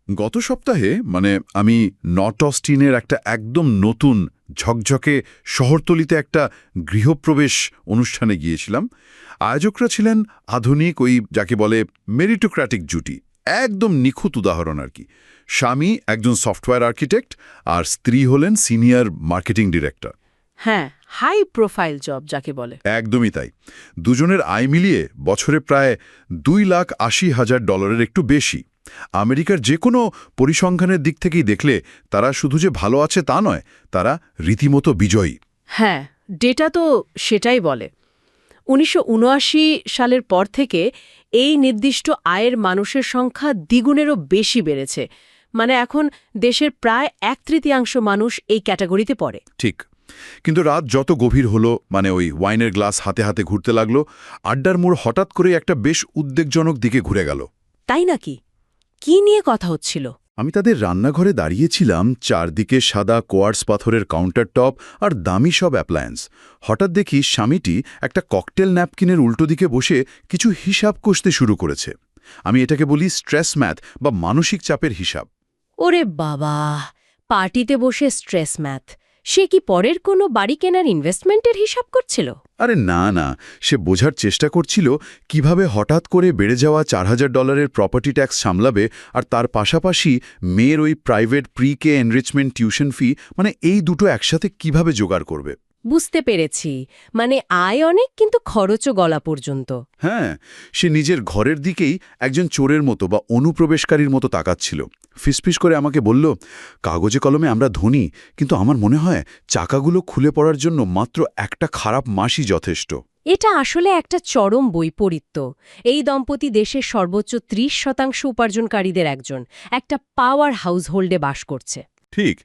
গত সপ্তাহে আমি নর্থ অস্টিনের একটা একদম নতুন ঝকঝকে শহরতলিতে একটা গৃহপ্রবেশ অনুষ্ঠানে গিয়েছিলাম। আয়োজকরা ছিলেন আধুনিক যাকে বলে মেরিটোক্র্যাটিক জুটি, একদম নিখুঁত উদাহরণ আর কি। স্বামী একজন সফটওয়্যার আর্কিটেক্ট আর স্ত্রী হলেন সিনিয়র মার্কেটিং ডিরেক্টর। হ্যাঁ, হাই প্রোফাইল জব যাকে বলে। একদমই তাই। দুজনের আয় মিলিয়ে বছরে প্রায় $2,80,000 একটু বেশি। আমেরিকার যে কোনো পরিসংখ্যানের দিক থেকেই দেখলে তারা শুধু যে ভালো আছে তা নয়, তারা রীতিমতো বিজয়ী। হ্যাঁ, ডেটা তো সেটাই বলে। 1979 সালের পর থেকে এই নির্দিষ্ট আয়ের মানুষের সংখ্যা দ্বিগুণেরও বেশি বেড়েছে। এখন দেশের প্রায় 1/3 মানুষ এই ক্যাটাগরিতে পড়ে। ঠিক। কিন্তু রাত যত গভীর হলো, ওই ওয়াইনের গ্লাস হাতে হাতে ঘুরতে লাগলো, আড্ডার মোড় হঠাৎ করে একটা বেশ উদ্বেগজনক দিকে ঘুরে গেল। তাই নাকি? কি নিয়ে কথা হচ্ছিল? আমি তাদের রান্নাঘরে দাঁড়িয়েছিলাম, চারদিকে সাদা কোয়ার্টস পাথরের কাউন্টার টপ আর দামি সব অ্যাপ্লায়েন্স। হঠাৎ দেখি স্বামীটি একটা ককটেল ন্যাপকিনের উল্টো দিকে বসে কিছু হিসাব কষতে শুরু করেছে। আমি এটাকে বলি স্ট্রেস ম্যাথ বা মানসিক চাপের হিসাব। ওরে বাবা, পার্টিতে বসে স্ট্রেস ম্যাথ! সে কি পরের কোনো বাড়ি কেনার ইনভেস্টমেন্টের হিসাব করছিল? আরে না, সে বোঝার চেষ্টা করছিল কিভাবে হঠাৎ করে বেড়ে যাওয়া $4,000 প্রপার্টি ট্যাক্স সামলাবে, আর তার পাশাপাশি মেয়ের ওই প্রাইভেট প্রি-কে এনরিচমেন্ট টিউশন ফি, এই দুটো একসাথে কিভাবে জোগাড় করবে। বুঝতে পেরেছি। আয় অনেক, কিন্তু খরচও গলা পর্যন্ত। হ্যাঁ, সে নিজের ঘরের দিকেই একজন চোরের মতো বা অনুপ্রবেশকারীর মতো তাকাচ্ছিল। ফিসফিস করে আমাকে বলল, কাগজে কলমে আমরা ধনী, কিন্তু আমার মনে হয় চাকাগুলো খুলে পড়ার জন্য মাত্র একটা খারাপ মাসই যথেষ্ট। এটা আসলে একটা চরম বৈপরীত্য। এই দম্পতি দেশের সর্বোচ্চ 30% উপার্জনকারীদের একজন, একটা পাওয়ার হাউসহোল্ডে বাস করছে। ঠিক।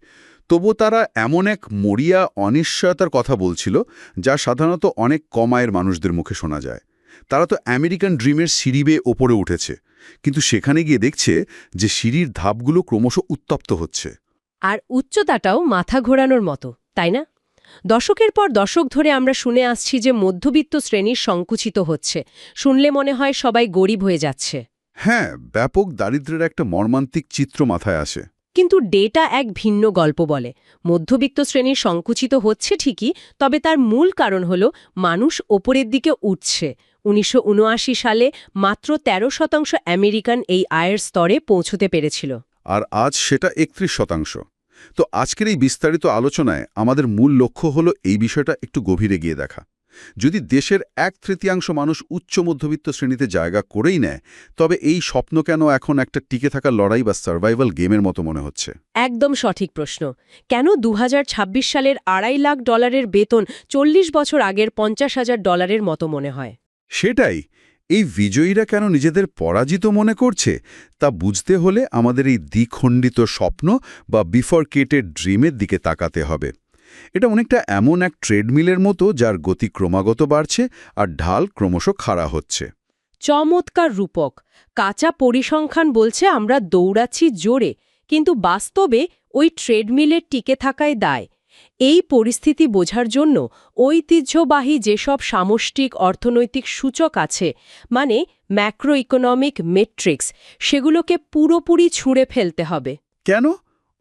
তবু তারা এমন এক মরিয়া অনিশ্চয়তার কথা বলছিল যা সাধারণত অনেক কম আয়ের মানুষদের মুখে শোনা যায়। তারা তো আমেরিকান ড্রিমের সিঁড়ি বেয়ে ওপরে উঠেছে, কিন্তু সেখানে গিয়ে দেখছে যে সিঁড়ির ধাপগুলো ক্রমশ উত্তপ্ত হচ্ছে। আর উচ্চতাটাও মাথা ঘোরানোর মতো, তাই না? দশকের পর দশক ধরে আমরা শুনে আসছি যে মধ্যবিত্ত শ্রেণীর সংকুচিত হচ্ছে। শুনলে মনে হয় সবাই গরিব হয়ে যাচ্ছে। হ্যাঁ, ব্যাপক দারিদ্র্যের একটা মর্মান্তিক চিত্র মাথায় আসে। কিন্তু ডেটা এক ভিন্ন গল্প বলে। মধ্যবিত্ত শ্রেণীর সংকুচিত হচ্ছে ঠিকই, তবে তার মূল কারণ হল মানুষ ওপরের দিকে উঠছে। 1979 সালে মাত্র 13% আমেরিকান এই আয়ের স্তরে পৌঁছতে পেরেছিল। আর আজ সেটা 31%। তো আজকের এই বিস্তারিত আলোচনায় আমাদের মূল লক্ষ্য হলো এই বিষয়টা একটু গভীরে গিয়ে দেখা। যদি দেশের 1/3 মানুষ উচ্চ মধ্যবিত্ত শ্রেণীতে জায়গা করেই নেয়, তবে এই স্বপ্ন কেন এখন একটা টিকে থাকা লড়াই বা সার্ভাইভাল গেমের মতো মনে হচ্ছে? একদম সঠিক প্রশ্ন। কেন 2026 সালের $2.5 লাখ বেতন 40 বছর আগের $50,000 মতো মনে হয়? সেটাই। এই বিজয়ীরা কেন নিজেদের পরাজিত মনে করছে তা বুঝতে হলে আমাদের এই দ্বিখণ্ডিত স্বপ্ন বা বিফরকেটেড ড্রিমের দিকে তাকাতে হবে। এটা অনেকটা এমন এক ট্রেডমিলের মতো যার গতি ক্রমাগত বাড়ছে আর ঢাল ক্রমশ খাড়া হচ্ছে। চমৎকার রূপক! কাঁচা পরিসংখ্যান বলছে আমরা দৌড়াচ্ছি জোরে, কিন্তু বাস্তবে ওই ট্রেডমিলের টিকে থাকায় দায়। এই পরিস্থিতি বোঝার জন্য ঐতিহ্যবাহী যেসব সামষ্টিক অর্থনৈতিক সূচক আছে, ম্যাক্রো ইকোনমিক মেট্রিক্স, সেগুলোকে পুরোপুরি ছুঁড়ে ফেলতে হবে। কেন?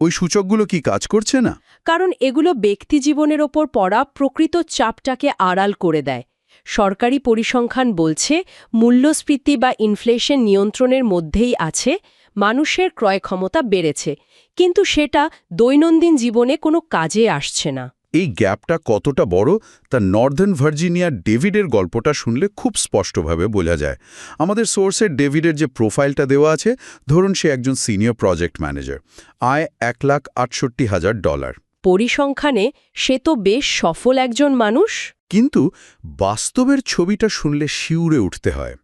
ওই সূচকগুলো কি কাজ করছে না? কারণ এগুলো ব্যক্তিজীবনের ওপর পড়া প্রকৃত চাপটাকে আড়াল করে দেয়। সরকারি পরিসংখ্যান বলছে মূল্যস্ফীতি বা ইনফ্লেশন নিয়ন্ত্রণের মধ্যেই আছে, মানুষের ক্রয় ক্ষমতা বেড়েছে, কিন্তু সেটা দৈনন্দিন জীবনে কোনো কাজে আসছে না। এই গ্যাপটা কতটা বড় তা নর্দার্ন ভার্জিনিয়ার ডেভিডের গল্পটা শুনলে খুব স্পষ্টভাবে বোঝা যায়। আমাদের সোর্সের ডেভিডের যে প্রোফাইলটা দেওয়া আছে, ধরুন সে একজন সিনিয়র প্রজেক্ট ম্যানেজার, আয় $1,68,000। পরিসংখ্যানে সে তো বেশ সফল একজন মানুষ, কিন্তু বাস্তবের ছবিটা শুনলে শিউরে উঠতে হয়।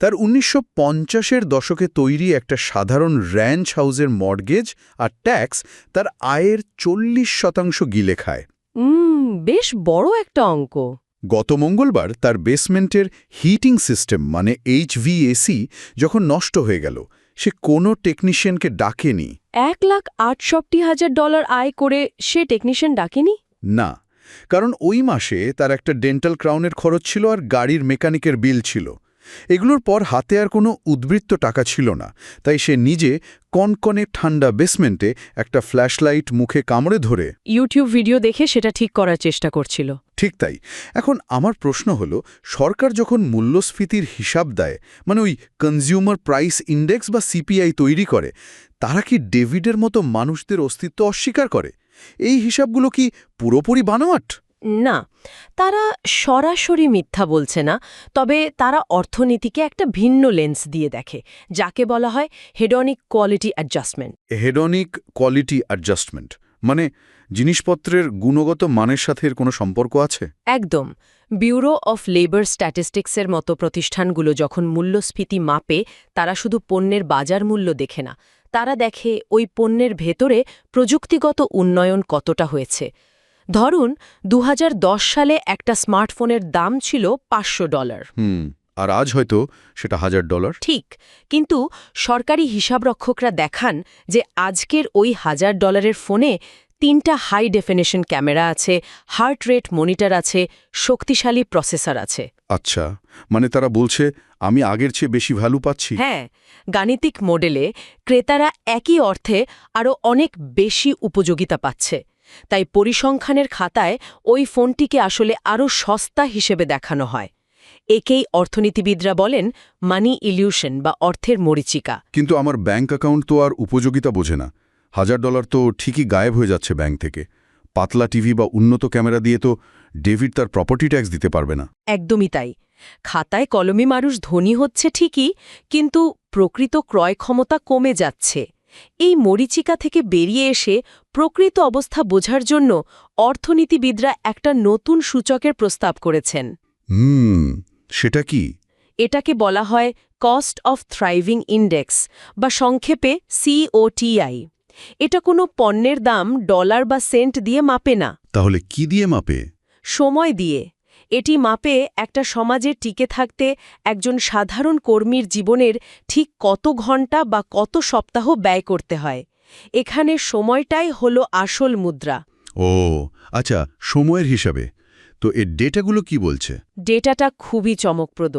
তার 1950-এর দশকে তৈরি একটা সাধারণ র্যাঞ্চ হাউসের মর্গেজ আর ট্যাক্স তার আয়ের 40% গিলে খায়। বেশ বড় একটা অঙ্ক। গত মঙ্গলবার তার বেসমেন্টের হিটিং সিস্টেম HVAC যখন নষ্ট হয়ে গেল, সে কোনো টেকনিশিয়ানকে ডাকেনি। $1,68,000 আয় করে সে টেকনিশিয়ান ডাকেনি? না, কারণ ওই মাসে তার একটা ডেন্টাল ক্রাউনের খরচ ছিল আর গাড়ির মেকানিকের বিল ছিল। এগুলোর পর হাতে আর কোনো উদ্বৃত্ত টাকা ছিল না, তাই সে নিজে কনকনে ঠান্ডা বেসমেন্টে একটা ফ্ল্যাশলাইট মুখে কামড়ে ধরে ইউটিউব ভিডিও দেখে সেটা ঠিক করার চেষ্টা করছিল। ঠিক তাই। এখন আমার প্রশ্ন হলো, সরকার যখন মূল্যস্ফীতির হিসাব দেয়, মানে ওই কনজিউমার প্রাইস ইন্ডেক্স বা সিপিআই তৈরি করে, তারা কি ডেভিডের মতো মানুষদের অস্তিত্ব অস্বীকার করে? এই হিসাবগুলো কি পুরোপুরি বানোয়াট? না, তারা সরাসরি মিথ্যা বলছে না, তবে তারা অর্থনীতিকে একটা ভিন্ন লেন্স দিয়ে দেখে, যাকে বলা হয় head neck quality adjustment. Head neck quality adjustment মানে জিনিসপত্রের গুণগত মানের সাথে এর কোনো সম্পর্ক আছে? একদম। ব্যুরো অফ লেবার স্ট্যাটিস্টিক্সের মতো প্রতিষ্ঠানগুলো যখন মূল্যস্ফীতি মাপে, তারা শুধু পণ্যের বাজার মূল্য দেখে না, তারা দেখে ওই পণ্যের ভেতরে প্রযুক্তিগত উন্নয়ন কতটা হয়েছে। ধরুন ২০১০ সালে একটা স্মার্টফোনের দাম ছিল $500। আর আজ হয়তো সেটা $1000। ঠিক, কিন্তু সরকারি হিসাবরক্ষকরা দেখান যে আজকের ওই $1000 ফোনে 3টা হাই ডেফিনেশন ক্যামেরা আছে, হার্ট রেট মনিটর আছে, শক্তিশালী প্রসেসর আছে। আচ্ছা, মানে তারা বলছে আমি আগের চেয়ে বেশি ভ্যালু পাচ্ছি। হ্যাঁ, গাণিতিক মডেলে ক্রেতারা একই অর্থে আরও অনেক বেশি উপযোগিতা পাচ্ছে। তাই পরিসংখ্যানের খাতায় ওই ফোনটিকে আসলে আরও সস্তা হিসেবে দেখানো হয়। একেই অর্থনীতিবিদরা বলেন মানি ইলিউশন বা অর্থের মরিচিকা। কিন্তু আমার ব্যাংক অ্যাকাউন্ট তো আর উপযোগিতা বোঝে না। $1000 তো ঠিকই গায়েব হয়ে যাচ্ছে ব্যাংক থেকে। পাতলা টিভি বা উন্নত ক্যামেরা দিয়ে তো ডেভিড তার প্রপার্টি ট্যাক্স দিতে পারবে না। একদমই তাই। খাতায় কলমে মানুষ ধনী হচ্ছে ঠিকই, কিন্তু প্রকৃত ক্রয় ক্ষমতা কমে যাচ্ছে। এই মরিচিকা থেকে বেরিয়ে এসে প্রকৃত অবস্থা বোঝার জন্য অর্থনীতিবিদরা একটা নতুন সূচকের প্রস্তাব করেছেন। সেটা কি? এটাকে বলা হয় কস্ট অফ থ্রাইভিং ইন্ডেক্স বা সংক্ষেপে COTI। এটা কোনো পণ্যের দাম ডলার বা সেন্ট দিয়ে মাপে না। তাহলে কি দিয়ে মাপে? সময় দিয়ে। এটি মাপে একটা সমাজে টিকে থাকতে একজন সাধারণ কর্মীর জীবনের ঠিক কত ঘন্টা বা কত সপ্তাহ ব্যয় করতে হয়। এখানে সময়টাই হলো আসল মুদ্রা। ও আচ্ছা, সময়ের হিসাবে। তো এর ডেটাগুলো কি বলছে? ডেটাটা খুবই চমকপ্রদ।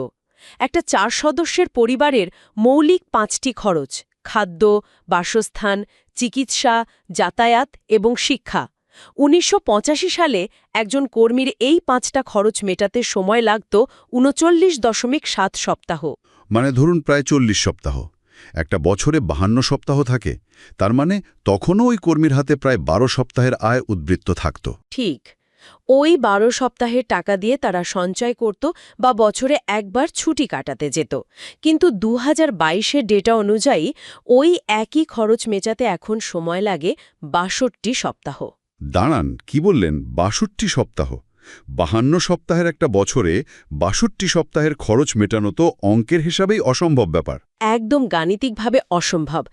একটা 4 সদস্যের পরিবারের মৌলিক 5টি খরচ, খাদ্য, বাসস্থান, চিকিৎসা, যাতায়াত এবং শিক্ষা। 1985 সালে একজন কর্মীর এই 5টা খরচ মেটাতে সময় লাগত 39.7 সপ্তাহ। মানে ধরুন প্রায় 40 সপ্তাহ। একটা বছরে 52 সপ্তাহ থাকে, তার মানে তখনও ওই কর্মীর হাতে প্রায় 12 সপ্তাহের আয় উদ্বৃত্ত থাকত। ঠিক, ওই 12 সপ্তাহের টাকা দিয়ে তারা সঞ্চয় করত বা বছরে একবার ছুটি কাটাতে যেত। কিন্তু 2022-এর ডেটা অনুযায়ী ওই একই খরচ মেটাতে এখন সময় লাগে 62 সপ্তাহ। দাঁড়ান, কি বললেন? 62 সপ্তাহ? 52 সপ্তাহের একটা বছরে 62 সপ্তাহের খরচ মেটানো তো অঙ্কের হিসাবেই অসম্ভব ব্যাপার। একদম গাণিতিকভাবে অসম্ভব।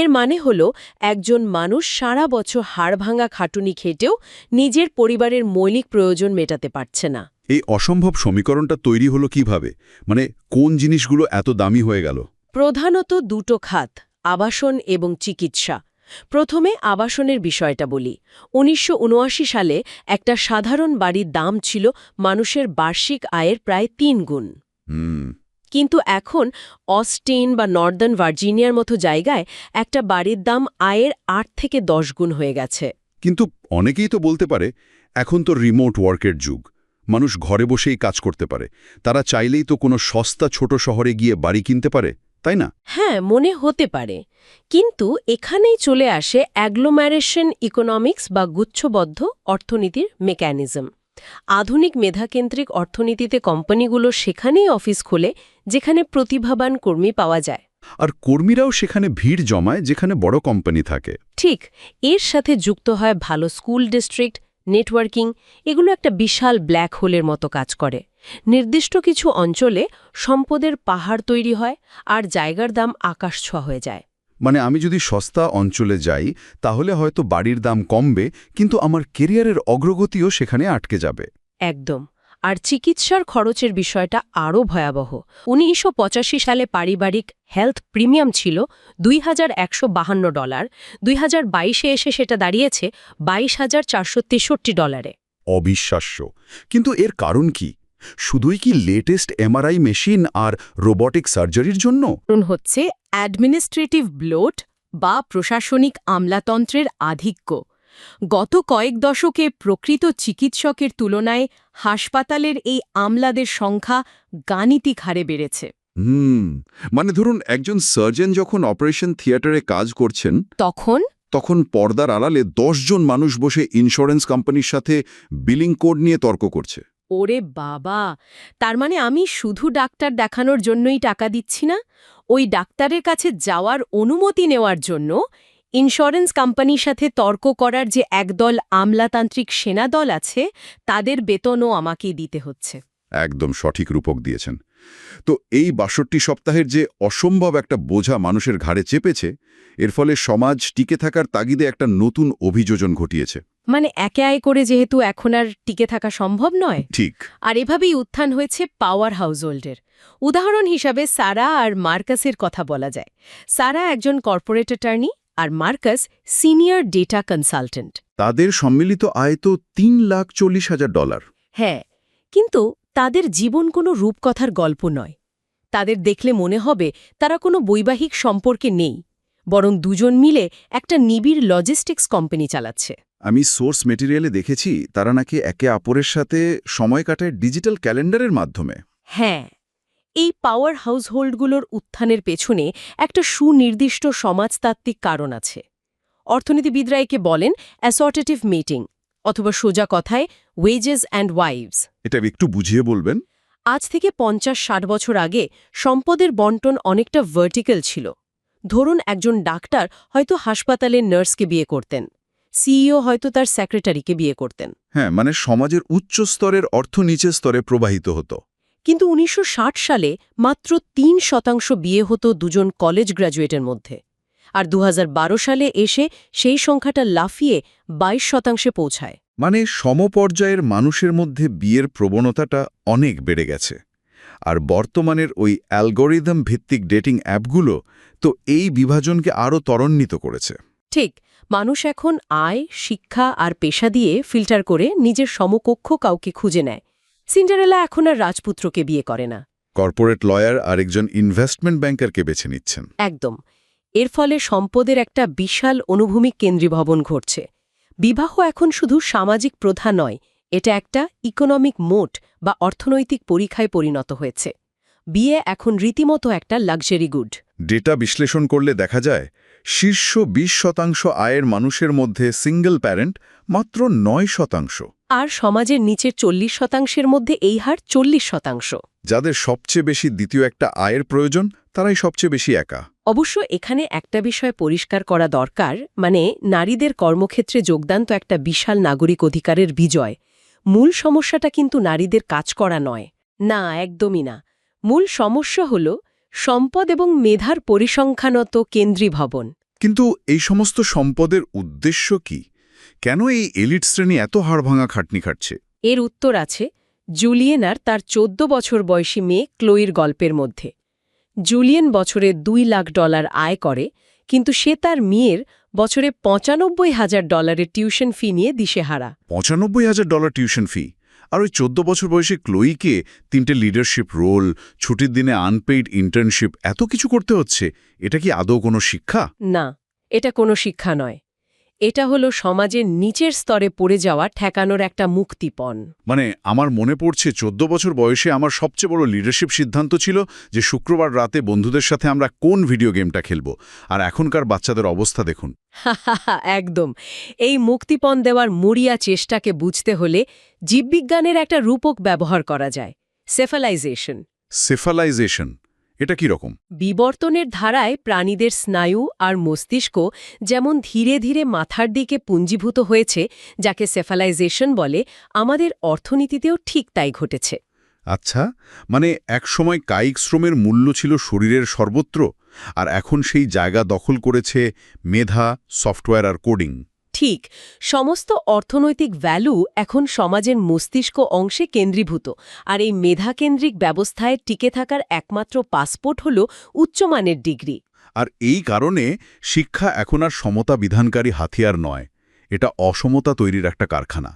এর মানে হলো একজন মানুষ সারা বছর হাড়ভাঙা খাটুনি খেটেও নিজের পরিবারের মৌলিক প্রয়োজন মেটাতে পারছে না। এই অসম্ভব সমীকরণটা তৈরি হলো কিভাবে? মানে কোন জিনিসগুলো এত দামি হয়ে গেল? প্রধানত দুটো খাত, আবাসন এবং চিকিৎসা। প্রথমে আবাসনের বিষয়টা বলি। 1979 সালে একটা সাধারণ বাড়ির দাম ছিল মানুষের বার্ষিক আয়ের প্রায় 3 গুণ। কিন্তু এখন অস্টিন বা নর্দার্ন ভার্জিনিয়ার মতো জায়গায় একটা বাড়ির দাম আয়ের 8 থেকে 10 গুণ হয়ে গেছে। কিন্তু অনেকেই তো বলতে পারে, এখন তো রিমোট ওয়ার্কের যুগ, মানুষ ঘরে বসেই কাজ করতে পারে, তারা চাইলেই তো কোনো সস্তা ছোট শহরে গিয়ে বাড়ি কিনতে পারে, তাই না? হ্যাঁ, মনে হতে পারে, কিন্তু এখানেই চলে আসে অ্যাগ্লোম্যারেশন ইকোনমিক্স বা গুচ্ছবদ্ধ অর্থনীতির মেকানিজম। আধুনিক মেধাকেন্দ্রিক অর্থনীতিতে কোম্পানিগুলো সেখানেই অফিস খোলে যেখানে প্রতিভাবান কর্মী পাওয়া যায়। আর কর্মীরাও সেখানে ভিড় জমায় যেখানে বড় কোম্পানি থাকে। ঠিক, এর সাথে যুক্ত হয় ভালো স্কুল ডিস্ট্রিক্ট, নেটওয়ার্কিং। এগুলো একটা বিশাল ব্ল্যাক হোলের মতো কাজ করে। নির্দিষ্ট কিছু অঞ্চলে সম্পদের পাহাড় তৈরি হয় আর জায়গার দাম আকাশছোঁয়া হয়ে যায়। মানে আমি যদি সস্তা অঞ্চলে যাই তাহলে হয়তো বাড়ির দাম কমবে, কিন্তু আমার কেরিয়ারের অগ্রগতিও সেখানে আটকে যাবে। একদম। আর চিকিৎসার খরচের বিষয়টা আরও ভয়াবহ। 1985 সালে পারিবারিক হেলথ প্রিমিয়াম ছিল $2,152। 2022-এ এসে সেটা দাঁড়িয়েছে $22,463। অবিশ্বাস্য। কিন্তু এর কারণ কি? শুধুই কি লেটেস্ট এমআরআই মেশিন আর রোবটিক সার্জারির জন্য? কারণ হচ্ছে অ্যাডমিনিস্ট্রেটিভ ব্লোট বা প্রশাসনিক আমলাতন্ত্রের আধিক্য। গত কয়েক দশকে প্রকৃত চিকিৎসকের তুলনায় হাসপাতালের এই আমলাদের সংখ্যা গাণিতিক হারে বেড়েছে। মানে ধরুন একজন সার্জন যখন অপারেশন থিয়েটারে কাজ করছেন তখন পর্দার আড়ালে 10 জন মানুষ বসে ইন্স্যুরেন্স কোম্পানির সাথে বিলিং কোড নিয়ে তর্ক করছে। ওরে বাবা, তার মানে আমি শুধু ডাক্তার দেখানোর জন্যই টাকা দিচ্ছি না, ওই ডাক্তারের কাছে যাওয়ার অনুমতি নেওয়ার জন্য ইন্স্যুরেন্স কোম্পানির সাথে তর্ক করার যে একদল আমলাতান্ত্রিক সেনাদল আছে তাদের বেতনও আমাকেই দিতে হচ্ছে। একদম সঠিক রূপক দিয়েছেন। তো এই ৬২ সপ্তাহের যে অসম্ভব একটা বোঝা মানুষের ঘাড়ে চেপেছে, এর ফলে সমাজ টিকে থাকার তাগিদে একটা নতুন অভিযোজন ঘটিয়েছে। মানে একে করে যেহেতু এখন আর টিকে থাকা সম্ভব নয়, ঠিক। আর এভাবেই উত্থান হয়েছে পাওয়ার হাউসহোল্ডের। উদাহরণ হিসাবে সারা আর মার্কাসের কথা বলা যায়। সারা একজন কর্পোরেট অ্যাটর্নি আর মার্কাস সিনিয়র ডেটা কনসালটেন্ট। তাদের সম্মিলিত আয় তো $3,40,000। হ্যাঁ, কিন্তু তাদের জীবন কোনো রূপকথার গল্প নয়। তাদের দেখলে মনে হবে তারা কোনো বৈবাহিক সম্পর্কে নেই, বরং দুজন মিলে একটা নিবিড় লজিস্টিক্স কোম্পানি চালাচ্ছে। আমি সোর্স মেটেরিয়ালে দেখেছি তারা নাকি একে অপরের সাথে সময় কাটায় ডিজিটাল ক্যালেন্ডারের মাধ্যমে। হ্যাঁ, এই পাওয়ার হাউসহোল্ডগুলোর উত্থানের পেছনে একটা সুনির্দিষ্ট সমাজতাত্ত্বিক কারণ আছে। অর্থনীতিবিদরা একে বলেন অ্যাসর্টেটিভ মেটিং, অথবা সোজা কথায় ওয়েজেস অ্যান্ড ওয়াইভস। এটা একটু বুঝিয়ে বলবেন? আজ থেকে ৫০-৬০ বছর আগে সম্পদের বন্টন অনেকটা ভার্টিক্যাল ছিল। ধরুন একজন ডাক্তার হয়তো হাসপাতালের নার্সকে বিয়ে করতেন, সিইও হয়তো তার সেক্রেটারিকে বিয়ে করতেন। হ্যাঁ, মানে সমাজের উচ্চ স্তরের অর্থ নিচের স্তরে প্রবাহিত হতো। কিন্তু ১৯৬০ সালে মাত্র ৩% বিয়ে হতো দুজন কলেজ গ্র্যাজুয়েটের মধ্যে, আর ২০১২ সালে এসে সেই সংখ্যাটা লাফিয়ে ২২% পৌঁছায়। মানে সমপর্যায়ের মানুষের মধ্যে বিয়ের প্রবণতাটা অনেক বেড়ে গেছে। আর বর্তমানের ওই অ্যালগোরিদম ভিত্তিক ডেটিং অ্যাপগুলো তো এই বিভাজনকে আরও ত্বরান্বিত করেছে। ঠিক, মানুষ এখন আয়, শিক্ষা আর পেশা দিয়ে ফিল্টার করে নিজের সমকক্ষ কাউকে খুঁজে নেয়। সিন্ডারেলা এখন আর রাজপুত্রকে বিয়ে করে না, কর্পোরেট লয়ার আর একজন ইনভেস্টমেন্ট ব্যাংকারকে বেছে নিচ্ছেন। একদম। এর ফলে সম্পদের একটা বিশাল অনুভূমিক কেন্দ্রীভবন ঘটছে। বিবাহ এখন শুধু সামাজিক প্রথা নয়, এটা একটা ইকোনমিক মোট বা অর্থনৈতিক পরীক্ষায় পরিণত হয়েছে। বিয়ে এখন রীতিমতো একটা লাক্সারি গুড। ডেটা বিশ্লেষণ করলে দেখা যায় শীর্ষ ২০% আয়ের মানুষের মধ্যে সিঙ্গল প্যারেন্ট মাত্র ৯%। আর সমাজের নিচের ৪০% মধ্যে এই হার ৪০%। যাদের সবচেয়ে বেশি দ্বিতীয় একটা আয়ের প্রয়োজন তারাই সবচেয়ে বেশি একা। অবশ্য এখানে একটা বিষয় পরিষ্কার করা দরকার, মানে নারীদের কর্মক্ষেত্রে যোগদান তো একটা বিশাল নাগরিক অধিকারের বিজয়। মূল সমস্যাটা কিন্তু নারীদের কাজ করা নয়, না, একদমই না। মূল সমস্যা হল সম্পদ এবং মেধার পরিসংখ্যানত কেন্দ্রীভবন। কিন্তু এই সমস্ত সম্পদের উদ্দেশ্য কি? কেন এই এলিট শ্রেণী এত হাড়ভাঙা খাটনি খাটছে? এর উত্তর আছে জুলিয়েনার তার ১৪ বছর বয়সী মেয়ে ক্লোইর গল্পের মধ্যে। জুলিয়েন বছরে $2 লাখ আয় করে, কিন্তু সে তার মেয়ের বছরে $৯৫,০০০ টিউশন ফি নিয়ে দিশেহারা। $৯৫,০০০ টিউশন ফি? আর ওই ১৪ বছর বয়সী ক্লোইকে ৩টে লিডারশিপ রোল, ছুটির দিনে আনপেইড ইন্টার্নশিপ, এত কিছু করতে হচ্ছে। এটা কি আদৌ কোনো শিক্ষা? না, এটা কোনো শিক্ষা নয়। এটা হলো সমাজের নিচের স্তরে পড়ে যাওয়া ঠেকানোর একটা মুক্তিপণ। মানে আমার মনে পড়ছে ১৪ বছর বয়সে আমার সবচেয়ে বড় লিডারশিপ সিদ্ধান্ত ছিল যে শুক্রবার রাতে বন্ধুদের সাথে আমরা কোন ভিডিও গেমটা খেলব। আর এখনকার বাচ্চাদের অবস্থা দেখুন। একদম। এই মুক্তিপণ দেওয়ার মরিয়া চেষ্টাকে বুঝতে হলে জীববিজ্ঞানের একটা রূপক ব্যবহার করা যায়, সেফালাইজেশন। সেফালাইজেশন এটা কি রকম? বিবর্তনের ধারায় প্রাণীদের স্নায়ু আর মস্তিষ্ক যেমন ধীরে ধীরে মাথার দিকে পুঞ্জীভূত হয়েছে, যাকে সেফালাইজেশন বলে, আমাদের অর্থনীতিতেও ঠিক তাই ঘটেছে। আচ্ছা, মানে একসময় কায়িক শ্রমের মূল্য ছিল শরীরের সর্বত্র, আর এখন সেই জায়গা দখল করেছে মেধা, সফটওয়্যার আর কোডিং। ঠিক, সমস্ত অর্থনৈতিক ভ্যালু এখন সমাজের মস্তিষ্ক অংশে কেন্দ্রীভূত, আর এই মেধাকেন্দ্রিক ব্যবস্থায় টিকে থাকার একমাত্র পাসপোর্ট হল উচ্চমানের ডিগ্রি। আর এই কারণে শিক্ষা এখন আর সমতা বিধানকারী হাতিয়ার নয়, এটা অসমতা তৈরির একটা কারখানা।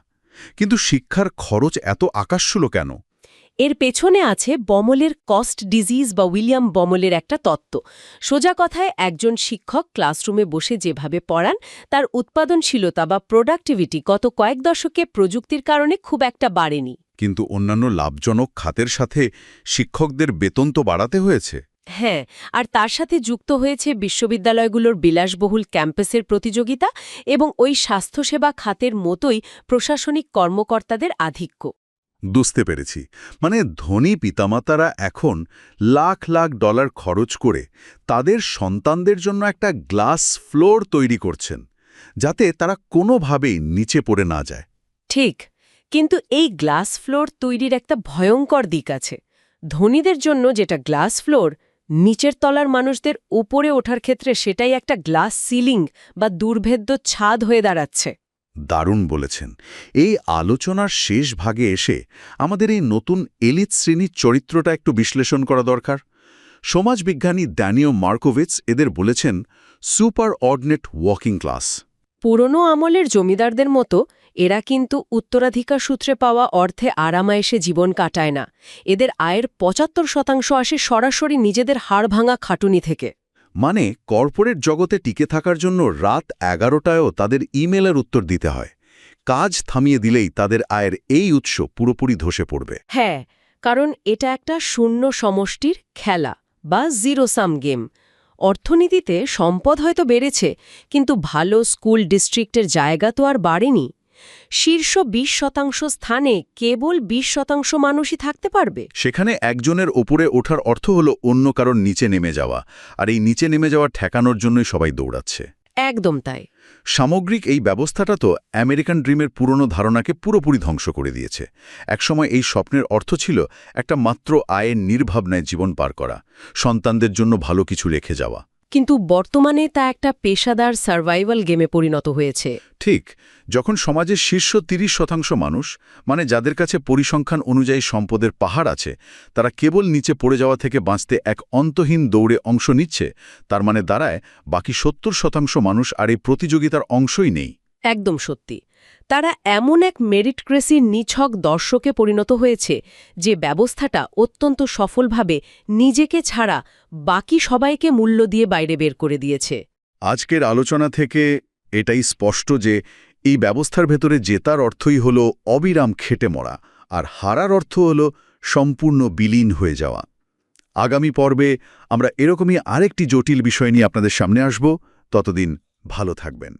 কিন্তু শিক্ষার খরচ এত আকাশছুলো কেন? এর পেছনে আছে বমলের কস্ট ডিজিজ বা উইলিয়াম বমলের একটা তত্ত্ব। সোজা কথায় একজন শিক্ষক ক্লাসরুমে বসে যেভাবে পড়ান তার উৎপাদনশীলতা বা প্রোডাক্টিভিটি গত কয়েক দশকে প্রযুক্তির কারণে খুব একটা বাড়েনি। কিন্তু অন্যান্য লাভজনক খাতের সাথে শিক্ষকদের বেতন তো বাড়াতে হয়েছে। হ্যাঁ, আর তার সাথে যুক্ত হয়েছে বিশ্ববিদ্যালয়গুলোর বিলাসবহুল ক্যাম্পাসের প্রতিযোগিতা এবং ওই স্বাস্থ্যসেবা খাতের মতোই প্রশাসনিক কর্মকর্তাদের আধিক্য। বুঝতে পেরেছি। মানে ধনী পিতামাতারা এখন লাখ লাখ ডলার খরচ করে তাদের সন্তানদের জন্য একটা গ্লাস ফ্লোর তৈরি করছেন, যাতে তারা কোনোভাবেই নিচে পড়ে না যায়। ঠিক, কিন্তু এই গ্লাস ফ্লোর তৈরির একটা ভয়ঙ্কর দিক আছে। ধনীদের জন্য যেটা গ্লাস ফ্লোর, নিচের তলার মানুষদের উপরে ওঠার ক্ষেত্রে সেটাই একটা গ্লাস সিলিং বা দুর্ভেদ্য ছাদ হয়ে দাঁড়াচ্ছে। দারুণ বলেছেন। এই আলোচনার শেষ ভাগে এসে আমাদের এই নতুন এলিট শ্রেণীর চরিত্রটা একটু বিশ্লেষণ করা দরকার। সমাজবিজ্ঞানী ড্যানিও মার্কোভিটস এদের বলেছেন সুপার অর্ডিনেট ওয়ার্কিং ক্লাস। পুরনো আমলের জমিদারদের মতো এরা কিন্তু উত্তরাধিকার সূত্রে পাওয়া অর্থে আরামায়েশে জীবন কাটায় না। এদের আয়ের ৭৫% আসে সরাসরি নিজেদের হাড় ভাঙা খাটুনি থেকে। মানে কর্পোরেট জগতে টিকে থাকার জন্য রাত ১১টায়ও তাদের ইমেলের উত্তর দিতে হয়। কাজ থামিয়ে দিলেই তাদের আয়ের এই উৎস পুরোপুরি ধসে পড়বে। হ্যাঁ, কারণ এটা একটা শূন্য সমষ্টির খেলা বা জিরো সাম গেম। অর্থনীতিতে সম্পদ হয়তো বেড়েছে, কিন্তু ভালো স্কুল ডিস্ট্রিক্টের জায়গা তো আর বাড়েনি। শীর্ষ ২০% স্থানে কেবল ২০% মানুষই থাকতে পারবে। সেখানে একজনের ওপরে ওঠার অর্থ হলো অন্য কারোর নিচে নেমে যাওয়া, আর এই নিচে নেমে যাওয়া ঠেকানোর জন্যই সবাই দৌড়াচ্ছে। একদম তাই। সামগ্রিক এই ব্যবস্থাটা তো আমেরিকান ড্রিমের পুরনো ধারণাকে পুরোপুরি ধ্বংস করে দিয়েছে। একসময় এই স্বপ্নের অর্থ ছিল একটা মাত্র আয়ের নির্ভাবনায় জীবন পার করা, সন্তানদের জন্য ভালো কিছু রেখে যাওয়া। কিন্তু বর্তমানে তা একটা পেশাদার সার্ভাইভাল গেমে পরিণত হয়েছে। ঠিক, যখন সমাজের শীর্ষ ৩০% মানুষ, মানে যাদের কাছে পরিসংখ্যান অনুযায়ী সম্পদের পাহাড় আছে, তারা কেবল নিচে পড়ে যাওয়া থেকে বাঁচতে এক অন্তহীন দৌড়ে অংশ নিচ্ছে, তার মানে দাঁড়ায় বাকি ৭০% মানুষ আর এই প্রতিযোগিতার অংশই নেই। একদম সত্যি। তারা এমন এক মেরিটক্রেসির নিছক দর্শকে পরিণত হয়েছে যে ব্যবস্থাটা অত্যন্ত সফলভাবে নিজেকে ছাড়া বাকি সবাইকে মূল্য দিয়ে বাইরে বের করে দিয়েছে। আজকের আলোচনা থেকে এটাই স্পষ্ট যে এই ব্যবস্থার ভেতরে জেতার অর্থই হল অবিরাম খেটে মরা, আর হারার অর্থ হল সম্পূর্ণ বিলীন হয়ে যাওয়া। আগামী পর্বে আমরা এরকমই আরেকটি জটিল বিষয় নিয়ে আপনাদের সামনে আসব। ততদিন ভালো থাকবেন।